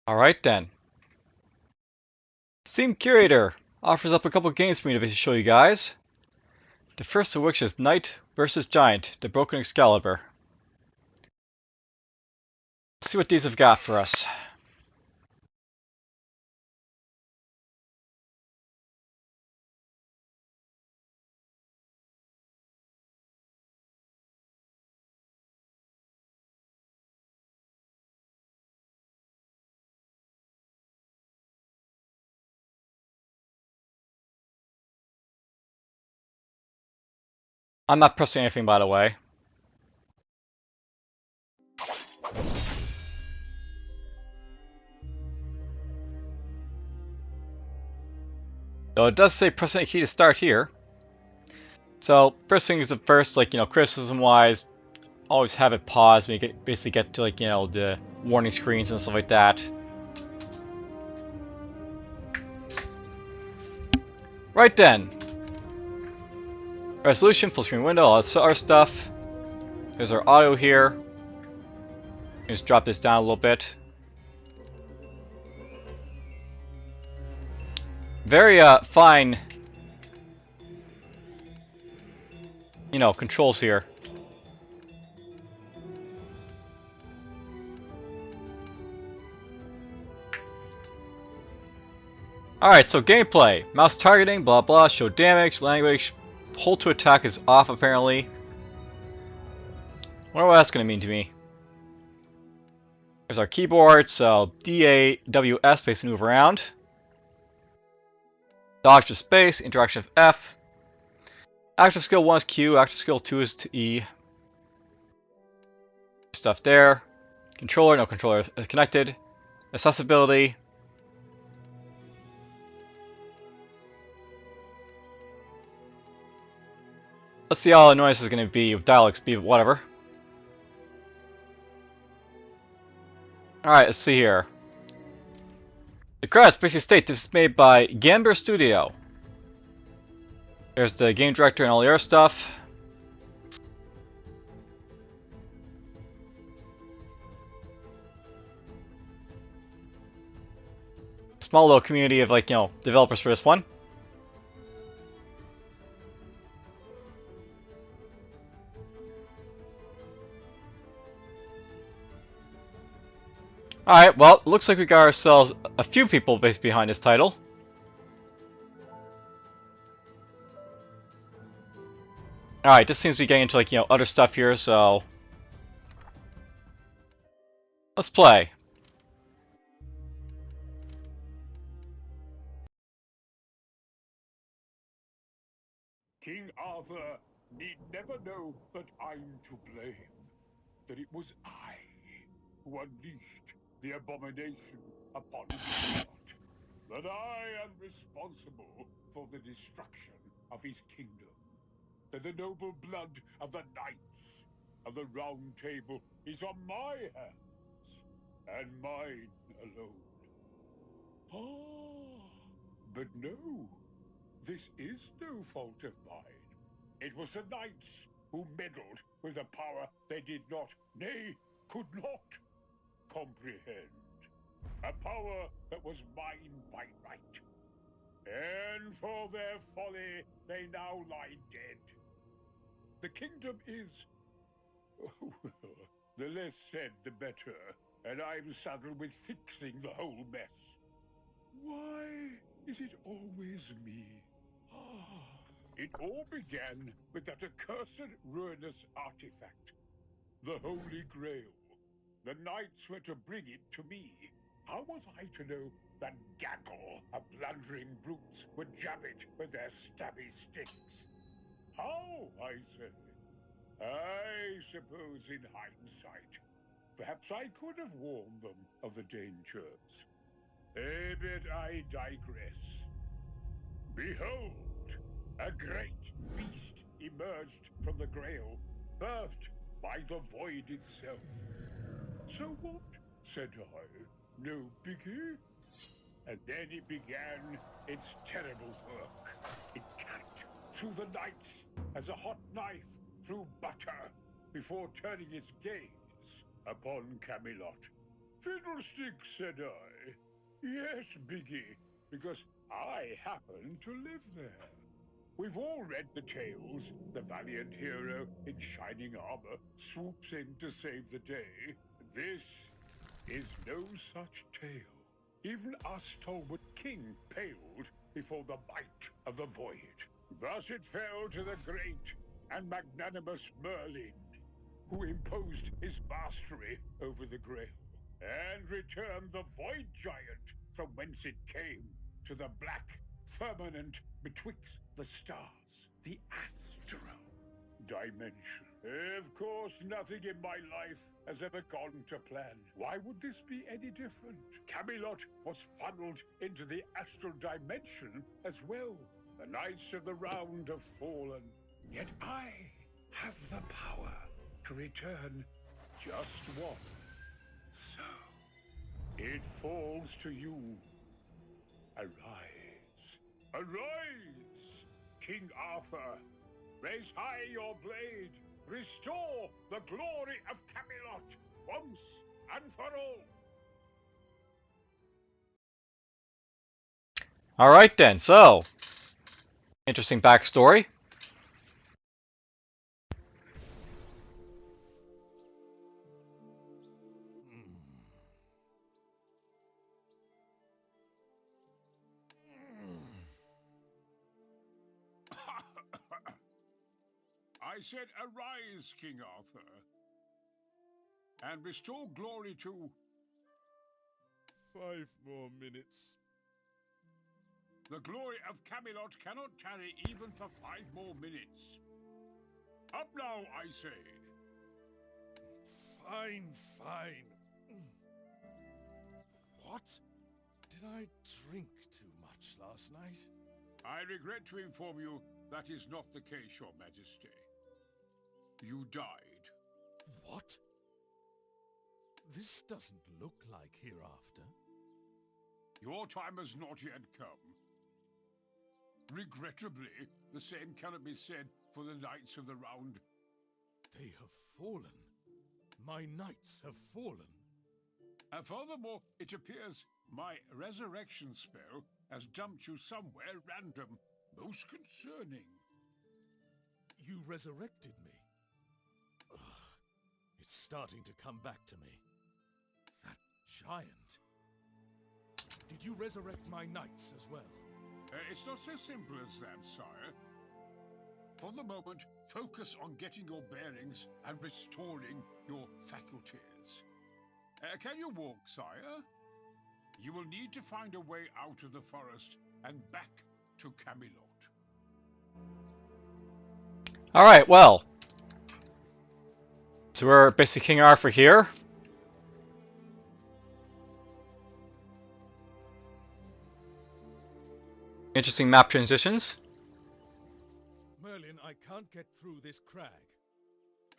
Alright then. Steam Curator offers up a couple games for me to show you guys. The first of which is Knight vs. Giant, the Broken Excalibur. Let's see what these have got for us. I'm not pressing anything, by the way. Though it does say press any key to start here. So first thing is the first, criticism wise, always have it pause when you basically get to the warning screens and stuff like that. Right then. Resolution, full screen window, all that's our stuff. There's our audio here. Just drop this down a little bit. Very fine, controls here. Alright, so gameplay. Mouse targeting, blah blah, show damage, language, hold to attack is off apparently. Wonder what that's going to mean to me. There's our keyboard, so DAWS basically move around. Dodge to space, interaction of F. Active skill 1 is Q, active skill 2 is to E. Stuff there. Controller, no controller is connected. Accessibility. Let's see how the noise is going to be with dialogue speed, whatever. Alright, let's see here. The credits basically state this is made by Gamber Studio. There's the game director and all the other stuff. Small little community of developers for this one. Alright, well, looks like we got ourselves a few people based behind this title. Alright, this seems to be getting into other stuff here, so let's play. King Arthur need never know that I'm to blame, that it was I who unleashed the abomination upon Camelot, that I am responsible for the destruction of his kingdom, that the noble blood of the knights of the Round Table is on my hands, and mine alone. Ah, but no. This is no fault of mine. It was the knights who meddled with a power they did not, nay, could not, comprehend. A power that was mine by right. And for their folly, they now lie dead. The kingdom is... well, the less said, the better, and I'm saddled with fixing the whole mess. Why is it always me? It all began with that accursed ruinous artifact, the Holy Grail. The knights were to bring it to me. How was I to know that gaggle of blundering brutes would jab it with their stabby sticks? How, I say? I suppose in hindsight, perhaps I could have warned them of the dangers. But I digress. Behold! A great beast emerged from the Grail, birthed by the void itself. So what? Said I. No biggie? And then it began its terrible work. It cut through the nights as a hot knife through butter before turning its gaze upon Camelot. Fiddlesticks, said I. Yes, Biggie, because I happen to live there. We've all read the tales. The valiant hero in shining armor swoops in to save the day. This is no such tale. Even our stalwart king paled before the might of the void. Thus it fell to the great and magnanimous Merlin, who imposed his mastery over the Grail, and returned the Void Giant from whence it came to the black firmament betwixt the stars, the astral dimension. Of course, nothing in my life has ever gone to plan. Why would this be any different? Camelot was funneled into the astral dimension as well. The Knights of the Round have fallen, yet I have the power to return just one. So, it falls to you. Arise. Arise, King Arthur. Raise high your blade. Restore the glory of Camelot once and for all. Alright then, so interesting backstory. I said, arise, King Arthur, and restore glory to... 5 more minutes. The glory of Camelot cannot tarry even for 5 more minutes. Up now, I say. Fine, fine. What? Did I drink too much last night? I regret to inform you that is not the case, Your Majesty. You died. What? This doesn't look like hereafter. Your time has not yet come. Regrettably, the same cannot be said for the Knights of the Round. They have fallen. My knights have fallen. And furthermore, it appears my resurrection spell has dumped you somewhere random. Most concerning. You resurrected me. Ugh, it's starting to come back to me. That giant. Did you resurrect my knights as well? It's not so simple as that, sire. For the moment, focus on getting your bearings and restoring your faculties. Can you walk, sire? You will need to find a way out of the forest and back to Camelot. Alright, well. So we're basically King Arthur here. Interesting map transitions. Merlin, I can't get through this crag.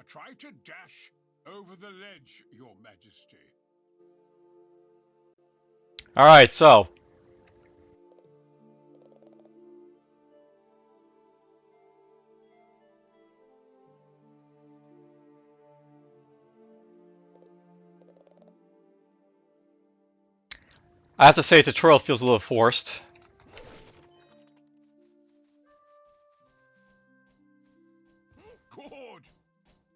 Try to dash over the ledge, Your Majesty. Alright, so. I have to say, tutorial feels a little forced. Good!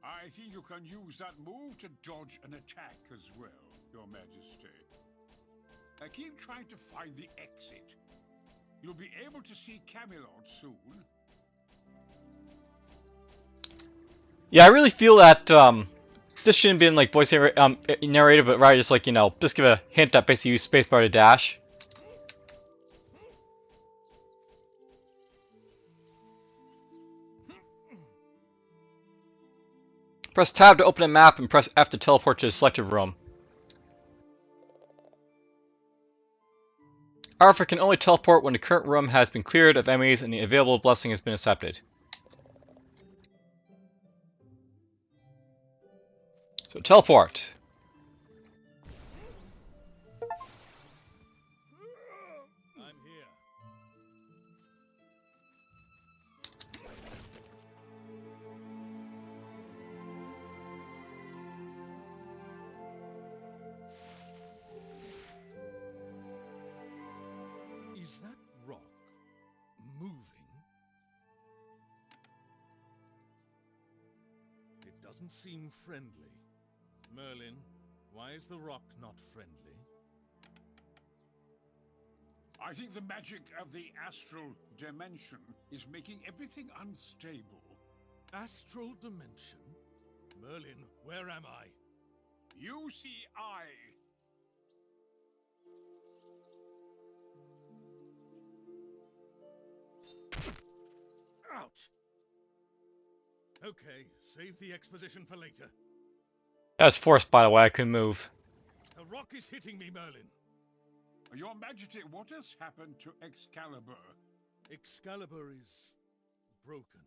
I think you can use that move to dodge an attack as well, Your Majesty. Keep trying to find the exit. You'll be able to see Camelot soon. Yeah, I really feel that this shouldn't be in like voice narrated, but rather just like, you know, just give a hint that basically use spacebar to dash. Press tab to open a map and press F to teleport to the selected room. Arthur can only teleport when the current room has been cleared of enemies and the available blessing has been accepted. So teleport. I'm here. doesn't seem friendly. Merlin, why is the rock not friendly? I think the magic of the astral dimension is making everything unstable. Astral dimension? Merlin, where am I? You see, Ouch! Okay, save the exposition for later. That's forced, by the way. I couldn't move. The rock is hitting me, Merlin. Your Majesty, what has happened to Excalibur? Excalibur is broken.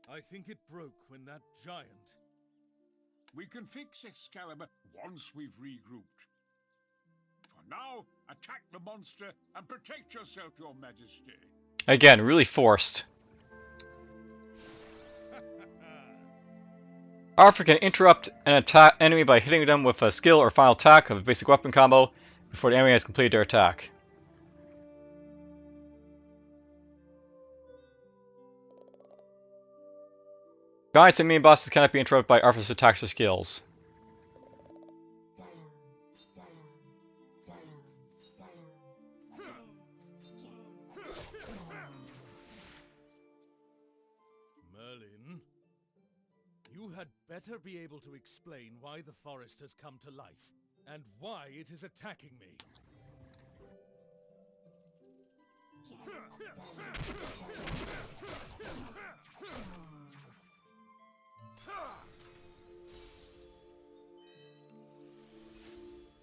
I think it broke when that giant... We can fix Excalibur once we've regrouped. For now, attack the monster and protect yourself, Your Majesty. Again, really forced. Arthur can interrupt an attack enemy by hitting them with a skill or final attack of a basic weapon combo before the enemy has completed their attack. Giants and main bosses cannot be interrupted by Arthur's attacks or skills. Merlin, you had better be able to explain why the forest has come to life, and why it is attacking me.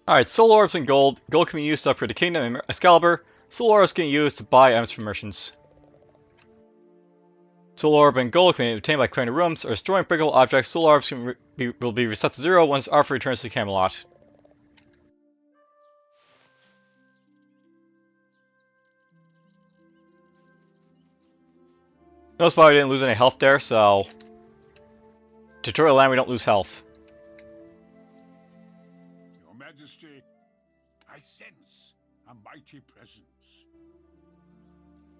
Alright, soul orbs and gold. Gold can be used to upgrade the kingdom and Excalibur. Soul orbs can be used to buy items from merchants. Soul orb and gold can be obtained by clearing rooms or destroying breakable objects. Soul orbs will be reset to 0 once Arthur returns to Camelot. Notice why we didn't lose any health there, so... Tutorial land, we don't lose health. Your Majesty, I sense a mighty presence.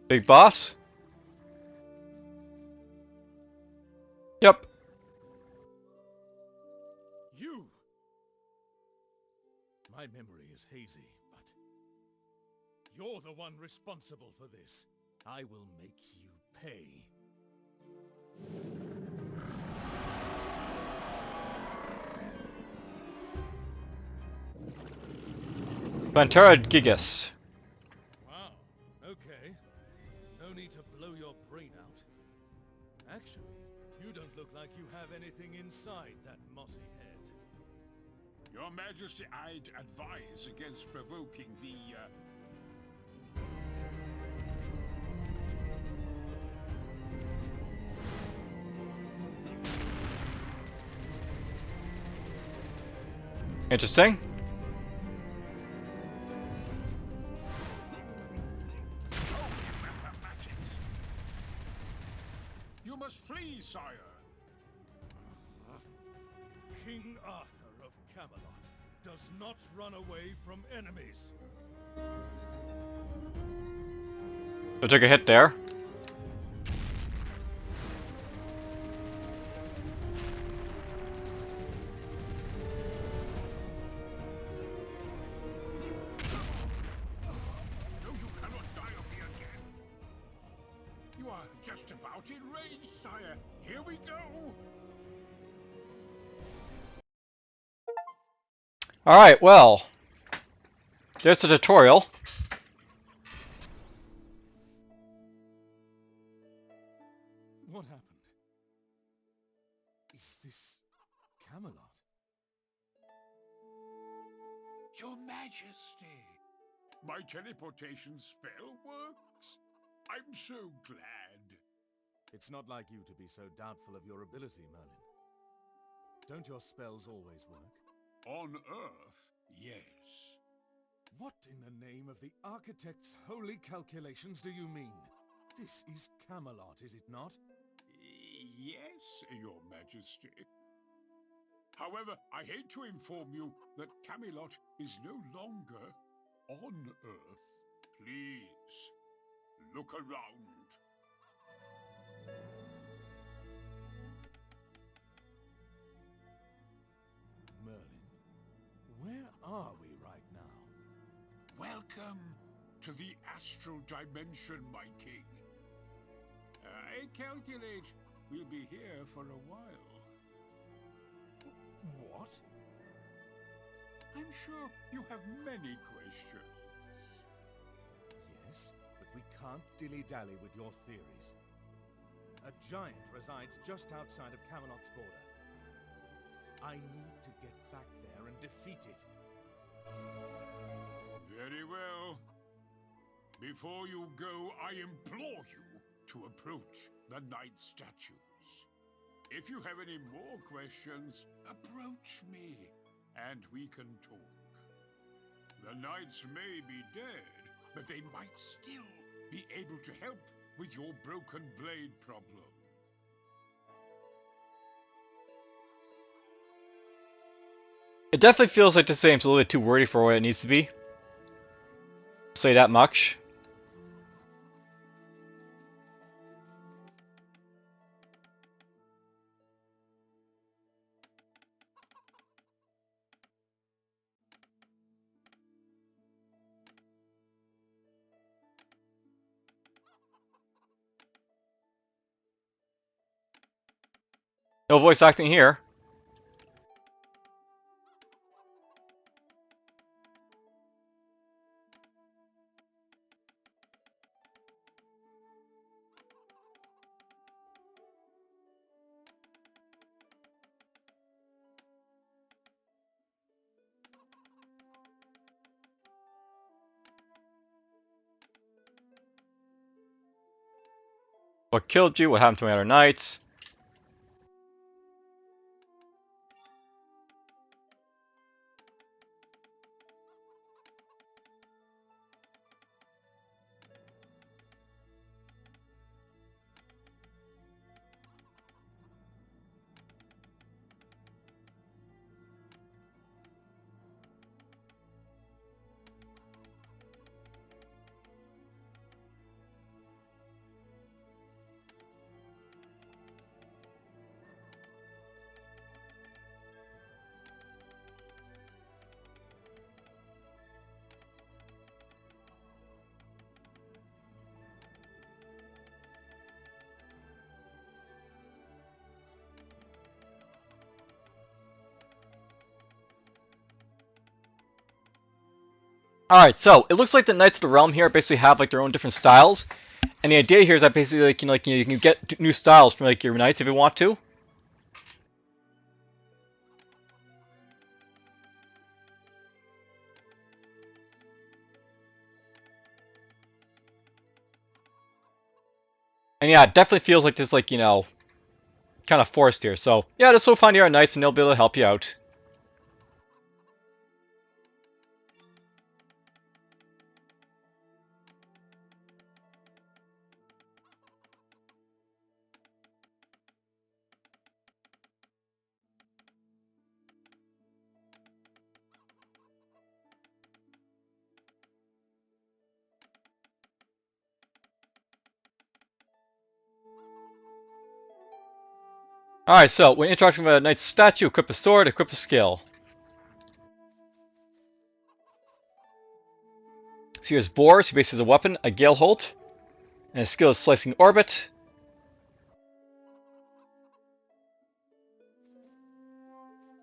Big boss? Yep. You! My memory is hazy, but... You're the one responsible for this. I will make you pay. Vantara Gigas. Wow, okay. No need to blow your brain out. Actually, you don't look like you have anything inside that mossy head. Your Majesty, I'd advise against provoking the, Interesting. mathematics. You must flee, sire. King Arthur of Camelot does not run away from enemies. I took a hit there. No, you cannot die of me again. You are just about enraged, sire. Here we go. Alright, well. There's the tutorial. What happened? Is this Camelot? Your Majesty, my teleportation spell works. I'm so glad. It's not like you to be so doubtful of your ability, Merlin. Don't your spells always work? On Earth, yes. What in the name of the Architect's holy calculations do you mean? This is Camelot, is it not? Yes, Your Majesty. However, I hate to inform you that Camelot is no longer on Earth. Please, look around. Where are we right now? Welcome to the astral dimension, my king. I calculate we'll be here for a while. What? I'm sure you have many questions. Yes, but we can't dilly-dally with your theories. A giant resides just outside of Camelot's border. I need to get back there and defeat it. Very well. Before you go, I implore you to approach the Knight statues. If you have any more questions, approach me, and we can talk. The Knights may be dead, but they might still be able to help with your broken blade problem. It definitely feels like this game's a little bit too wordy for what it needs to be. Say that much. No voice acting here. What killed you? What happened to my other knights? Alright, so it looks like the Knights of the Realm here basically have like their own different styles. And the idea here is that basically you can get new styles from like your knights if you want to. And yeah, it definitely feels like this kind of forced here. So yeah, just go find your knights and they'll be able to help you out. Alright, so when interacting with a knight's statue, equip a sword, equip a skill. So here's Boris, he basically has a weapon, a Gale Holt, and his skill is Slicing Orbit.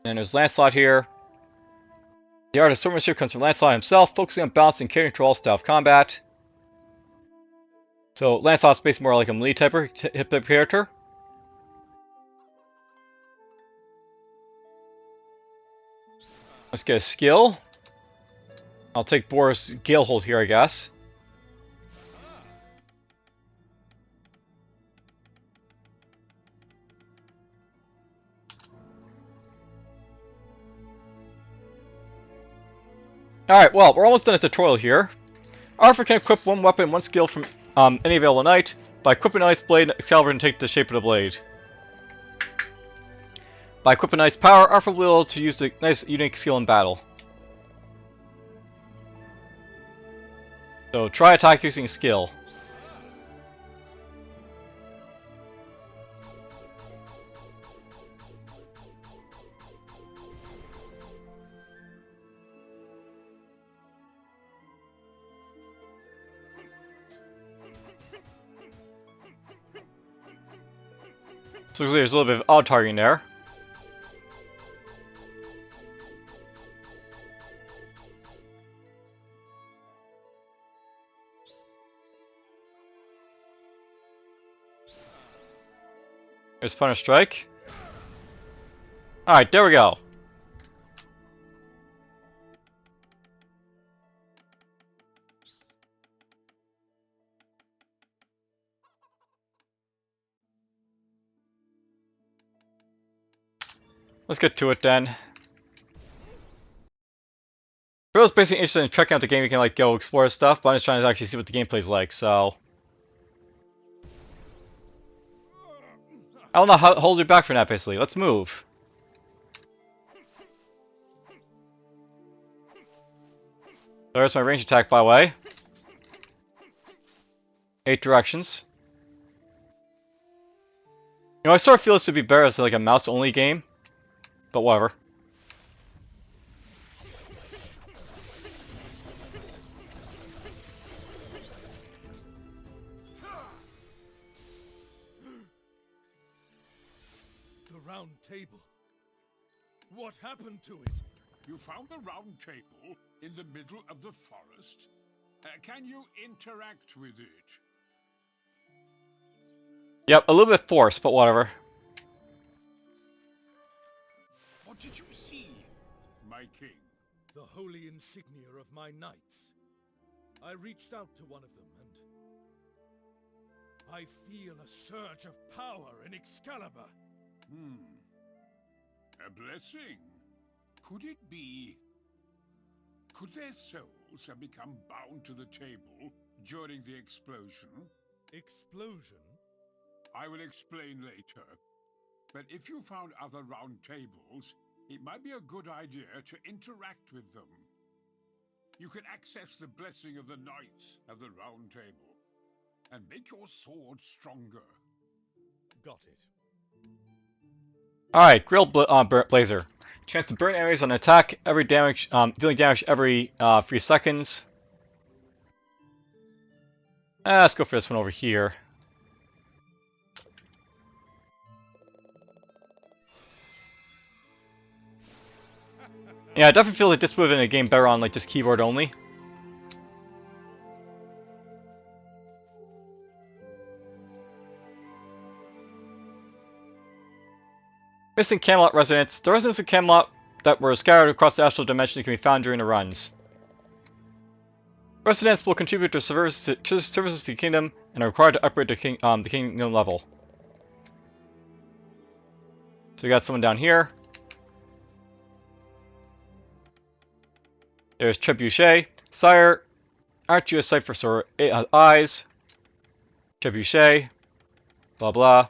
And there's Lancelot here. The art of swordsmanship comes from Lancelot himself, focusing on balancing carry control style of combat. So Lancelot's basically more like a melee type character. Let's get a skill. I'll take Boris Galehold here, I guess. Alright, well, we're almost done a tutorial here. Arthur can equip one weapon, one skill from any available knight. By equipping a knight's blade, Excalibur can take the shape of the blade. By equipping a knight's power, Arthur will be able to use the knight's unique skill in battle. So try attack using skill. So there's a little bit of auto-targeting there. There's Thunder Strike. Alright, there we go. Let's get to it then. I was basically interested in checking out the game. You can like go explore stuff, but I'm just trying to actually see what the gameplay's like. So I don't know how to hold you back from that. Basically, let's move. There's my range attack, by the way. 8 directions. You know, I sort of feel this would be better as like a mouse-only game, but whatever. The round table. What happened to it? You found the round table in the middle of the forest? Can you interact with it? Yep, a little bit forced, but whatever. What did you see, my king? The holy insignia of my knights. I reached out to one of them and I feel a surge of power in Excalibur. A blessing? Could it be? Could their souls have become bound to the table during the explosion? Explosion? I will explain later. But if you found other round tables, it might be a good idea to interact with them. You can access the blessing of the knights of the round table and make your sword stronger. Got it. Alright, Blazer. Chance to burn areas on attack, every damage, dealing damage every 3 seconds. Let's go for this one over here. Yeah, I definitely feel like this would have been a game better on like just keyboard only. Missing Camelot residents. The residents of Camelot that were scattered across the astral dimension can be found during the runs. Residents will contribute to services to the kingdom and are required to upgrade the kingdom level. So we got someone down here. There's Trebuchet. Sire, aren't you a sight for sore eyes? Trebuchet. Blah blah.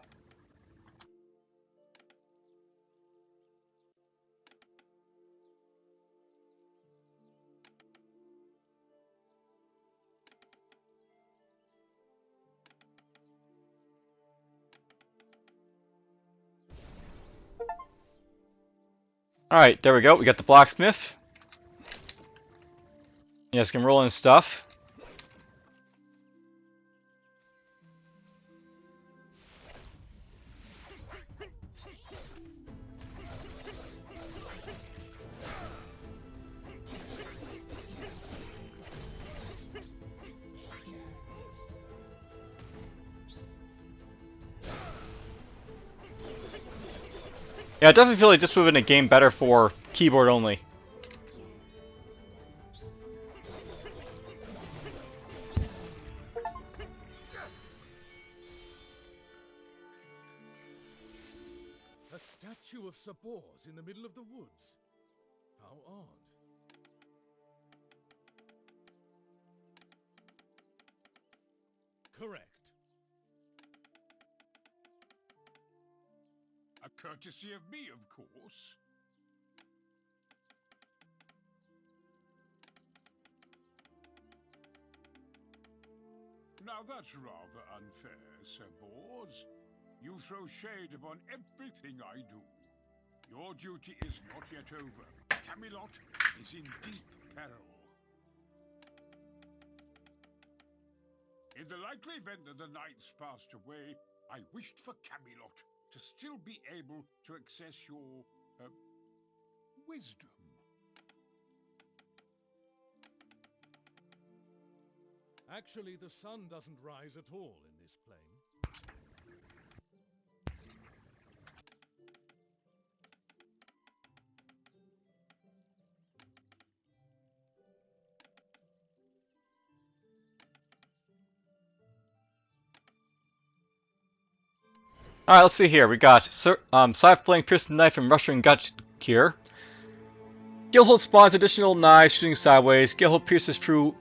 Alright, there we go. We got the blacksmith. You guys can roll in stuff. Yeah, I definitely feel like this would have been a game better for keyboard only. A statue of Sabors in the middle of the woods. How odd. Correct. A courtesy of me, of course. Now that's rather unfair, Sir Bors. You throw shade upon everything I do. Your duty is not yet over. Camelot is in deep peril. In the likely event that the knights passed away, I wished for Camelot to still be able to access your wisdom. Actually, the sun doesn't rise at all in this plane. Alright, let's see here. We got Scythe Blade, Piercing Knife, and Rushing Gut here. Guildhold spawns additional knives shooting sideways. Guildhold pierces through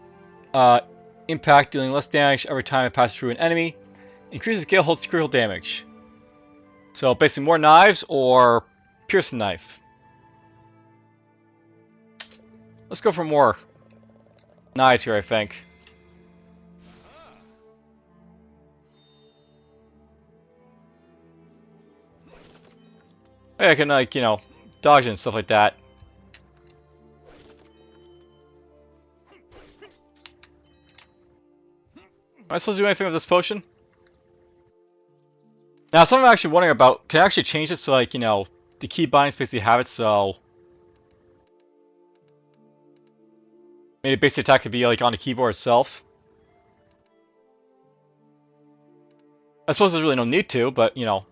impact, dealing less damage every time it passes through an enemy. Increases Guildhold's critical damage. So basically more knives or Piercing Knife. Let's go for more knives here, I think. I can, like, you know, dodge and stuff like that. Am I supposed to do anything with this potion? Now, something I'm actually wondering about, can I actually change it so, like, you know, the key bindings basically have it so maybe basic attack could be, like, on the keyboard itself? I suppose there's really no need to, but, you know.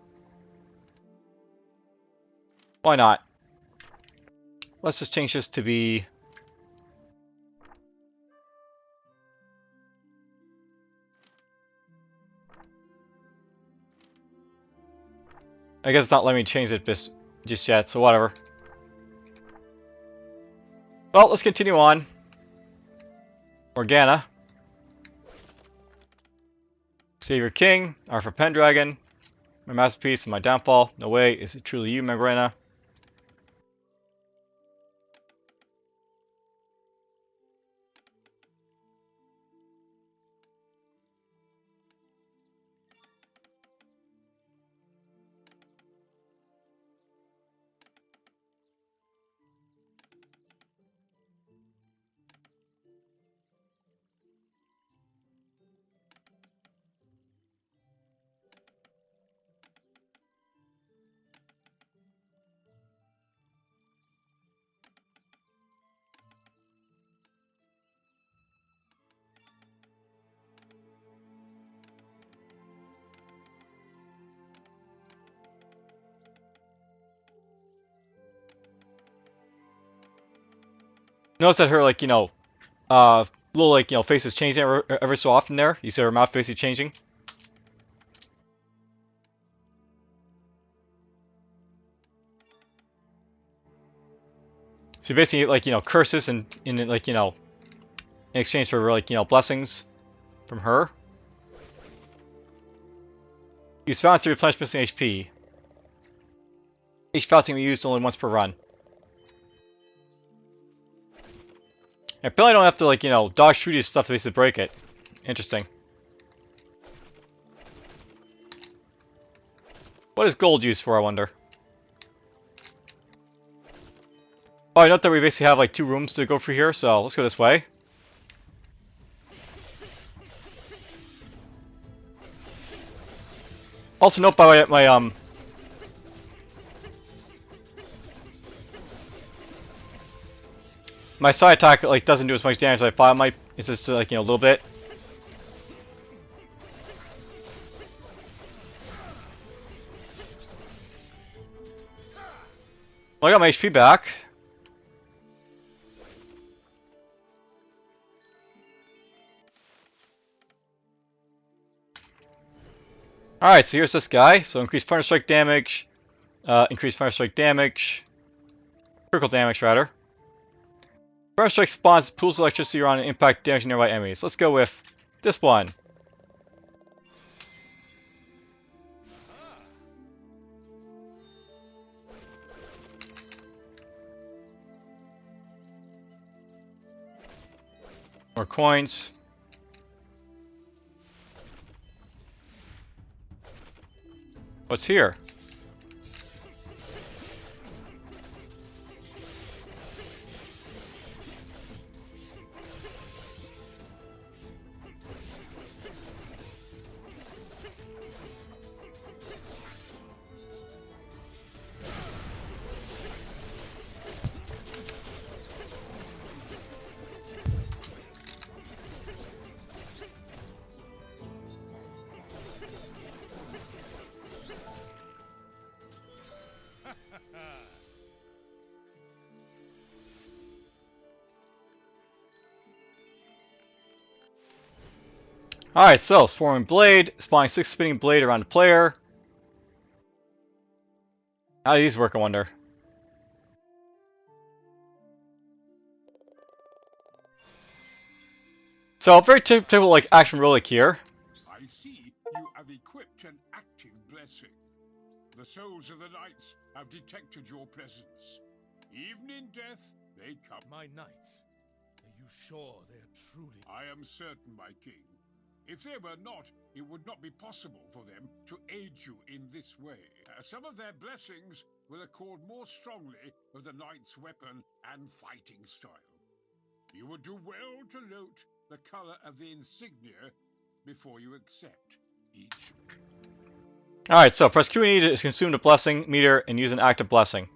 Why not? Let's just change this to be... I guess it's not letting me change it just yet, so whatever. Well, let's continue on. Morgana. Save your king, Arthur Pendragon. My masterpiece and my downfall. No way, is it truly you, Morgana? Notice that her, like, you know, little, like, you know, face is changing every so often there. You see her mouth basically changing. So basically, like, you know, curses and like, you know, in exchange for, like, you know, blessings from her. Use fountains to replenish missing HP. Each fountain can be used only once per run. I apparently don't have to, like, you know, dodge through these stuff to basically break it. Interesting. What is gold used for, I wonder? Oh, I note that we basically have, like, 2 rooms to go through here, so let's go this way. Also note, by the way, my side attack, like, doesn't do as much damage as I thought it might. It's just, like, you know, a little bit. Well, I got my HP back. Alright, so here's this guy. So increase Thunder Strike damage, increase Thunder Strike damage, critical damage rather. Thunder Strike spawns pools of electricity around and impact damage nearby enemies. Let's go with this one. More coins. What's here? Alright, so spawning blade, spawning 6 spinning blade around the player. How do these work, I wonder? So very typical like action roguelike here. I see you have equipped an active blessing. The souls of the knights have detected your presence. Even in death, they come. My knights, are you sure they're truly... I am certain, my king. If they were not, it would not be possible for them to aid you in this way. Some of their blessings will accord more strongly with the knight's weapon and fighting style. You would do well to note the color of the insignia before you accept each. Alright, so press Q&E to consume the blessing meter and use an active blessing.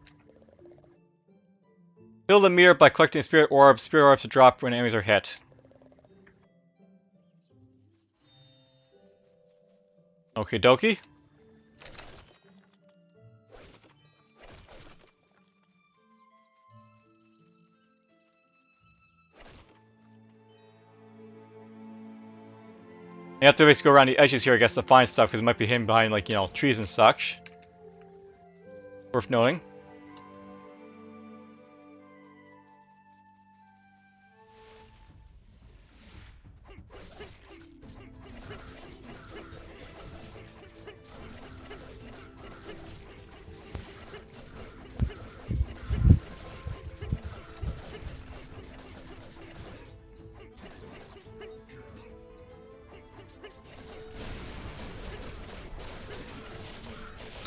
Fill the meter by collecting spirit orbs. Spirit orbs to drop when enemies are hit. Okie dokie. You have to basically go around the edges here, I guess, to find stuff, because it might be hidden behind, like, you know, trees and such. Worth noting.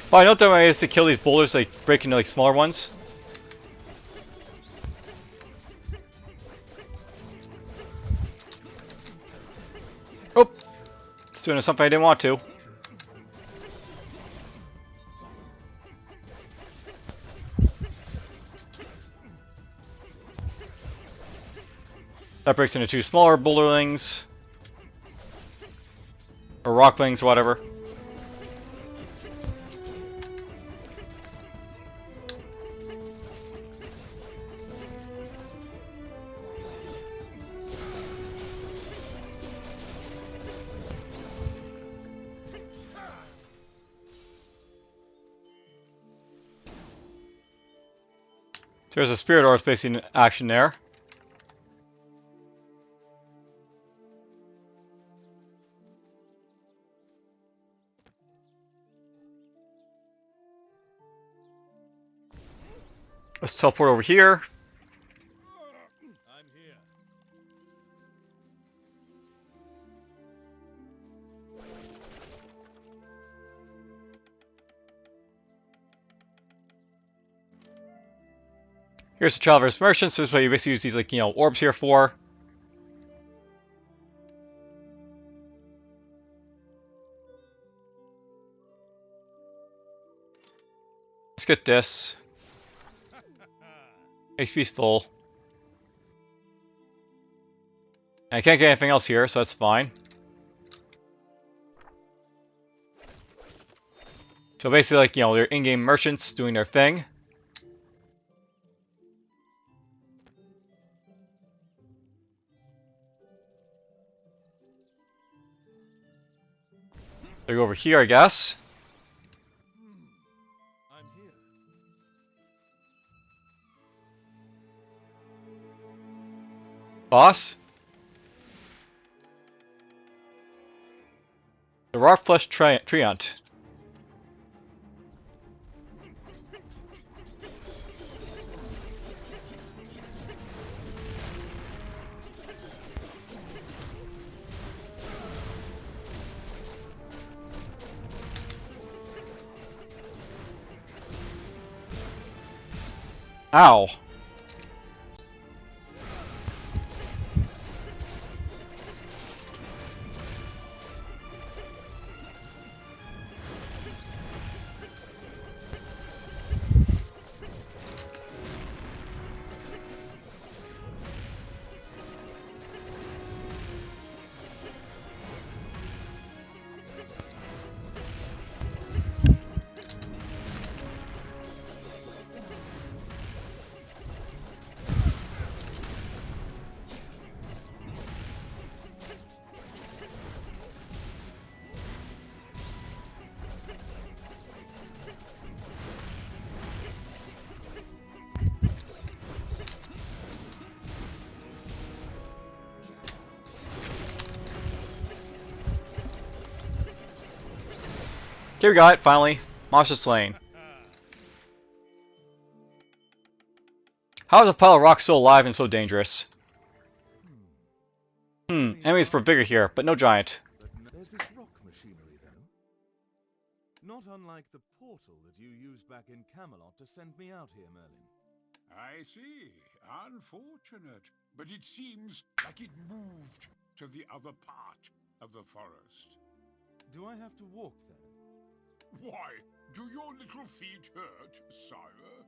Oh, I know the way is to kill these boulders, like, break into, like, smaller ones. Oh! It's doing something I didn't want to. That breaks into 2 smaller boulderlings. Or rocklings, whatever. There's a spirit orb basically in action there. Let's teleport over here. I'm here. Here's the Traveler's Immersion, so this is what you basically use these, like, you know, orbs here for. Let's get this. HP's full. I can't get anything else here, so that's fine. So basically, like, you know, they're in-game merchants doing their thing. They go over here, I guess. I'm here. Boss. The Raw Flesh Treant. Ow. Okay, we got it, finally. Monster slain. How is a pile of rocks so alive and so dangerous? Enemies were bigger here, but no giant. There's this rock machinery, though. Not unlike the portal that you used back in Camelot to send me out here, Merlin. I see. Unfortunate. But it seems like it moved to the other part of the forest. Do I have to walk then? Why, do your little feet hurt, sire?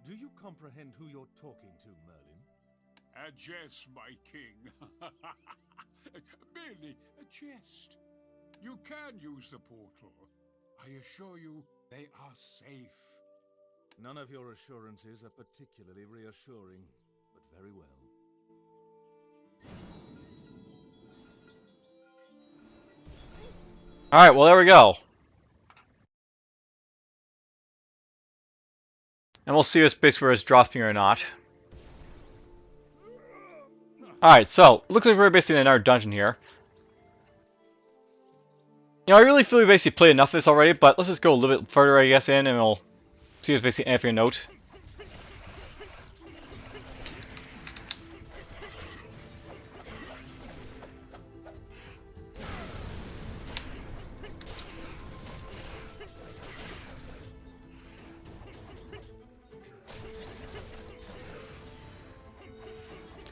Do you comprehend who you're talking to, Merlin? A jest, my king. Merely a jest. You can use the portal. I assure you, they are safe. None of your assurances are particularly reassuring, but very well. Alright, well there we go. And we'll see if basically where it drops me or not. Alright, so, looks like we're basically in another dungeon here. You know, I really feel we basically played enough of this already, but let's just go a little bit further, I guess, in, and we'll see if there's basically anything to note.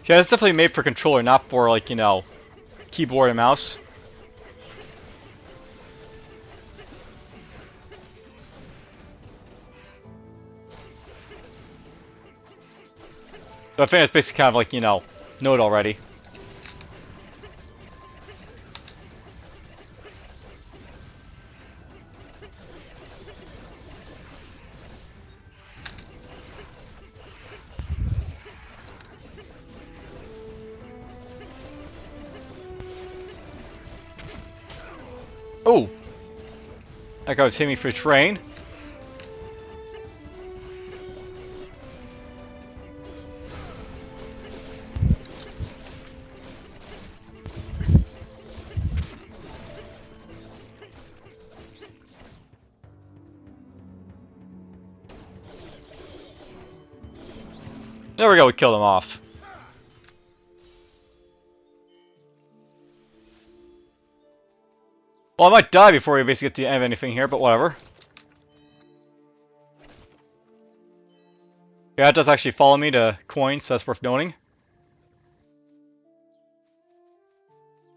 Yeah, it's definitely made for controller, not for, like, you know, keyboard and mouse. So I think it's basically kind of like, you know it already. Oh! That guy was hitting me for terrain. There we go, we killed him off. Well, I might die before we basically get to the end of anything here, but whatever. Yeah, it does actually follow me to coins, so that's worth noting.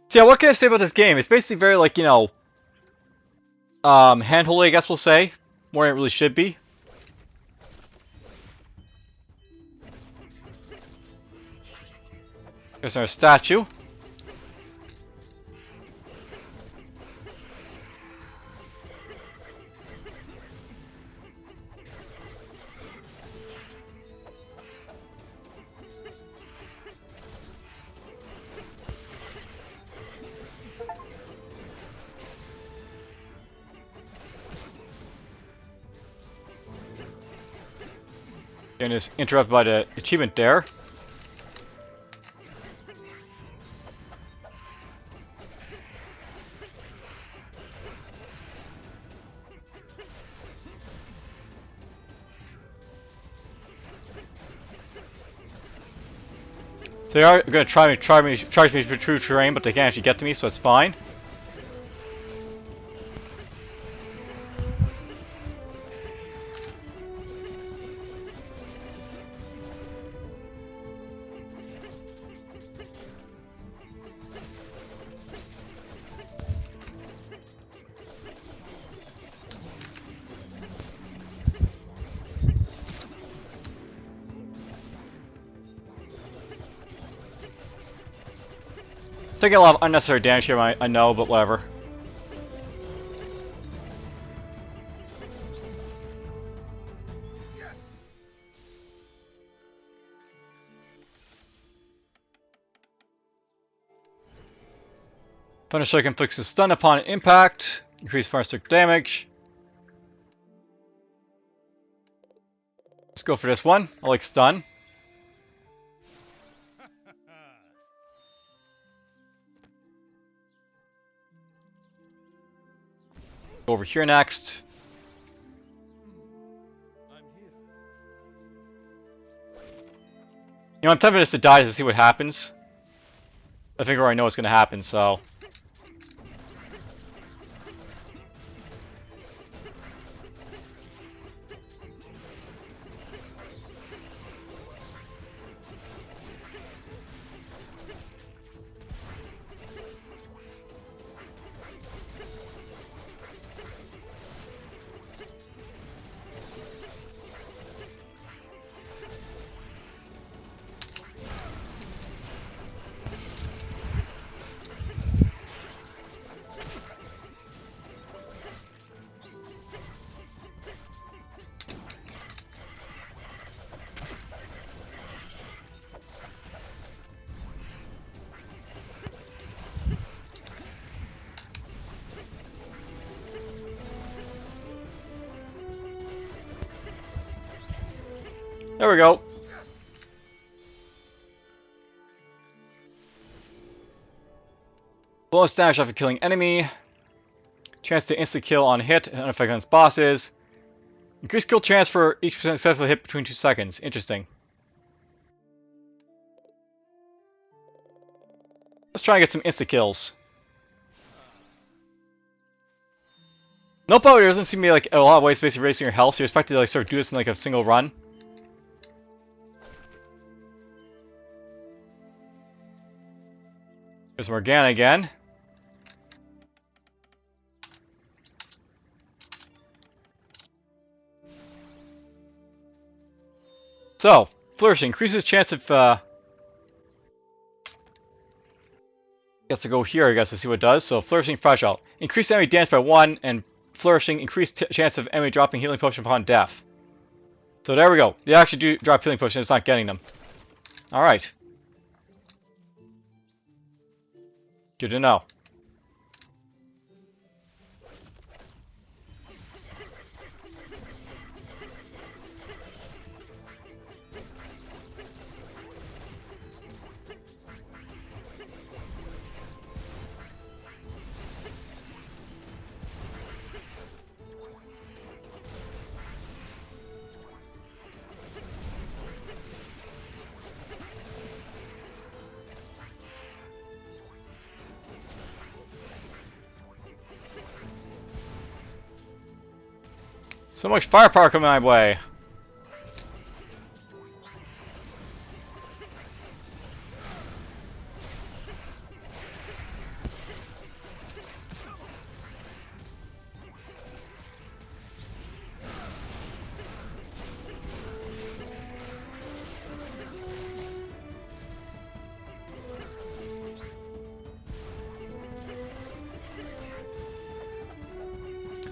So yeah, what can I say about this game? It's basically very, like, you know, handholdy, I guess we'll say. More than it really should be. There's our statue. And is interrupted by the achievement there. So they are going to charge me for true terrain, but they can't actually get to me, so it's fine. Taking a lot of unnecessary damage here, I know, but whatever. Punisher inflicts a stun upon impact. Increase fire stick damage. Let's go for this one. I like stun. Go over here next. I'm here. You know, I'm tempted just to die to see what happens. I think I already know what's going to happen, so... There we go. Bonus damage after killing enemy. Chance to instant kill on hit and unaffected against bosses. Increased kill chance for each successful hit between 2 seconds. Interesting. Let's try and get some insta kills. Nope, it doesn't seem to be like a lot of ways basically raising your health, so you're expected to like sort of do this in like a single run. There's Morgana again. So, flourishing increases chance of gets to go here, I guess, to see what it does. So, flourishing fragile. Increase enemy damage by 1, and flourishing increased chance of enemy dropping healing potion upon death. So there we go. They actually do drop healing potions, it's not getting them. Alright. Good to know. So much firepower coming my way.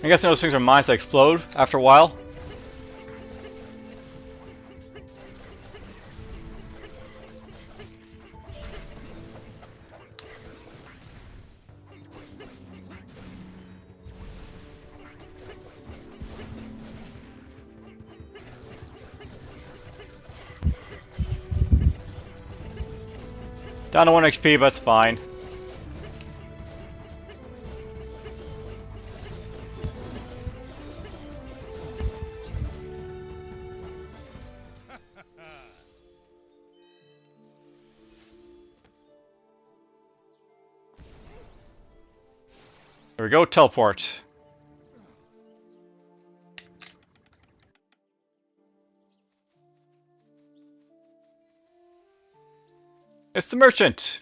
I guess those things are mines that explode after a while. Down to 1 HP, but that's fine. There we go, teleport. It's the merchant.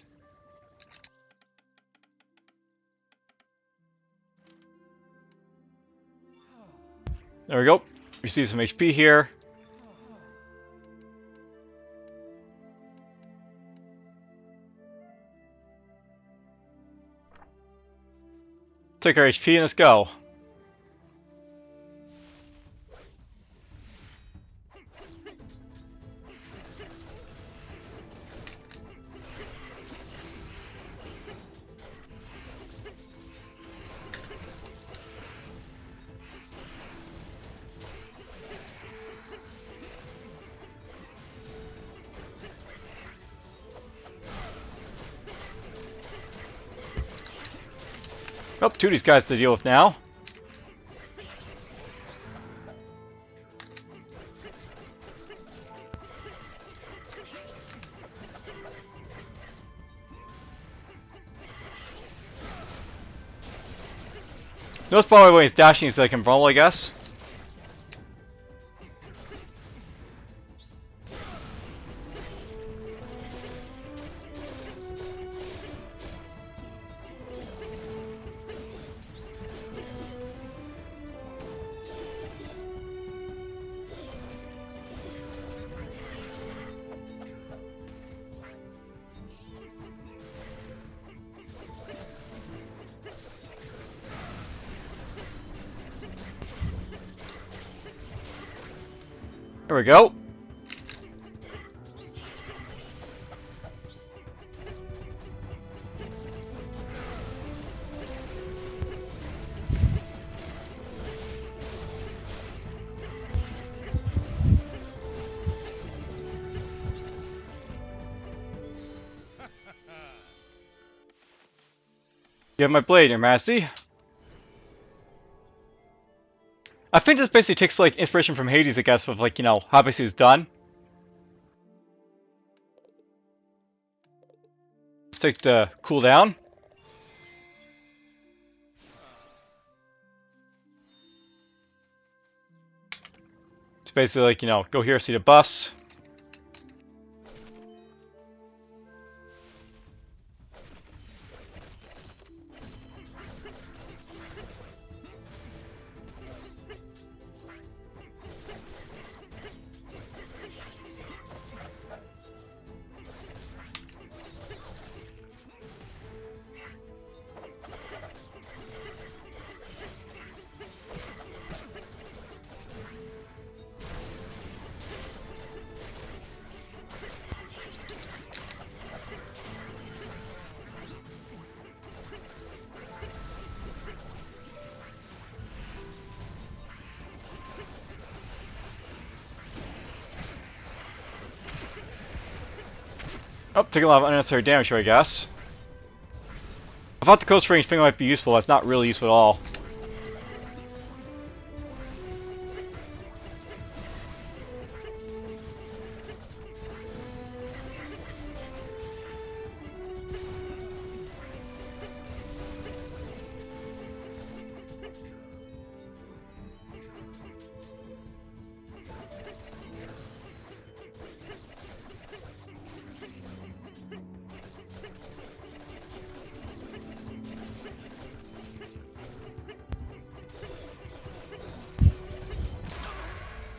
There we go. Receive some HP here. Take our HP and let's go. Oh, two of these guys to deal with now. Notice by the way when he's dashing he's like invulnerable, I guess. There we go. You have my blade, Your Majesty. I think this basically takes like inspiration from Hades, I guess, with like, you know, how basically it's done. Let's take the cooldown. It's basically like, you know, go here, see the buffs. Oh, taking a lot of unnecessary damage here, I guess. I thought the close range thing might be useful, that's not really useful at all.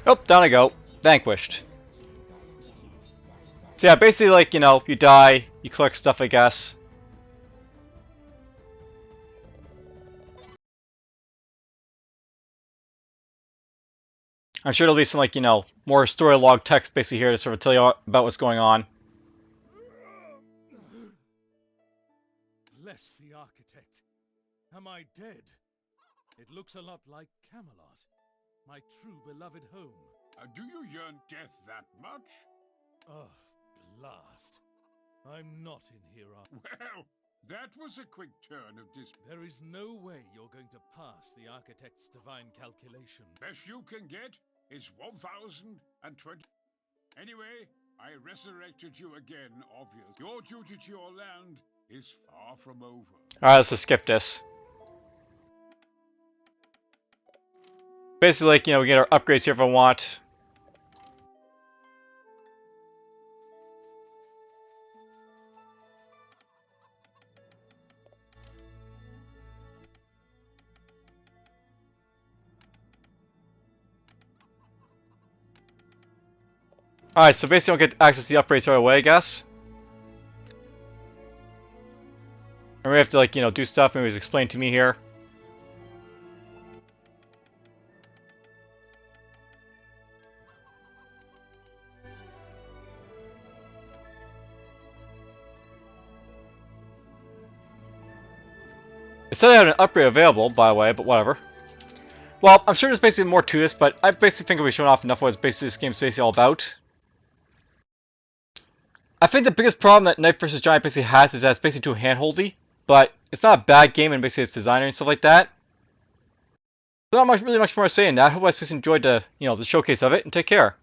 Oh, down I go. Vanquished. So yeah, basically like, you know, you die, you collect stuff, I guess. I'm sure there'll be some like, you know, more story log text basically here to sort of tell you about what's going on. Bless the architect. Am I dead? It looks a lot like Camelot, my true beloved home. Do you yearn death that much? Oh, blast. I'm not in here. Well, that was a quick turn of There is no way you're going to pass the architect's divine calculation. Best you can get is 1,020. Anyway, I resurrected you again, obvious. Your duty to your land is far from over. Alright, let's just skip this. Basically, like, you know, we get our upgrades here if I want. Alright, so basically I'll get access to the upgrades right away, I guess. And we have to, like, you know, do stuff, maybe it's explained to me here. It said I had an upgrade available, by the way, but whatever. Well, I'm sure there's basically more to this, but I basically think we've shown off enough what basically this game's basically all about. I think the biggest problem that Knight vs. Giant basically has is that it's basically too handholdy, but it's not a bad game and basically its designer and stuff like that. So not really much more to say in that. I hope you guys basically enjoyed the, you know, the showcase of it, and take care.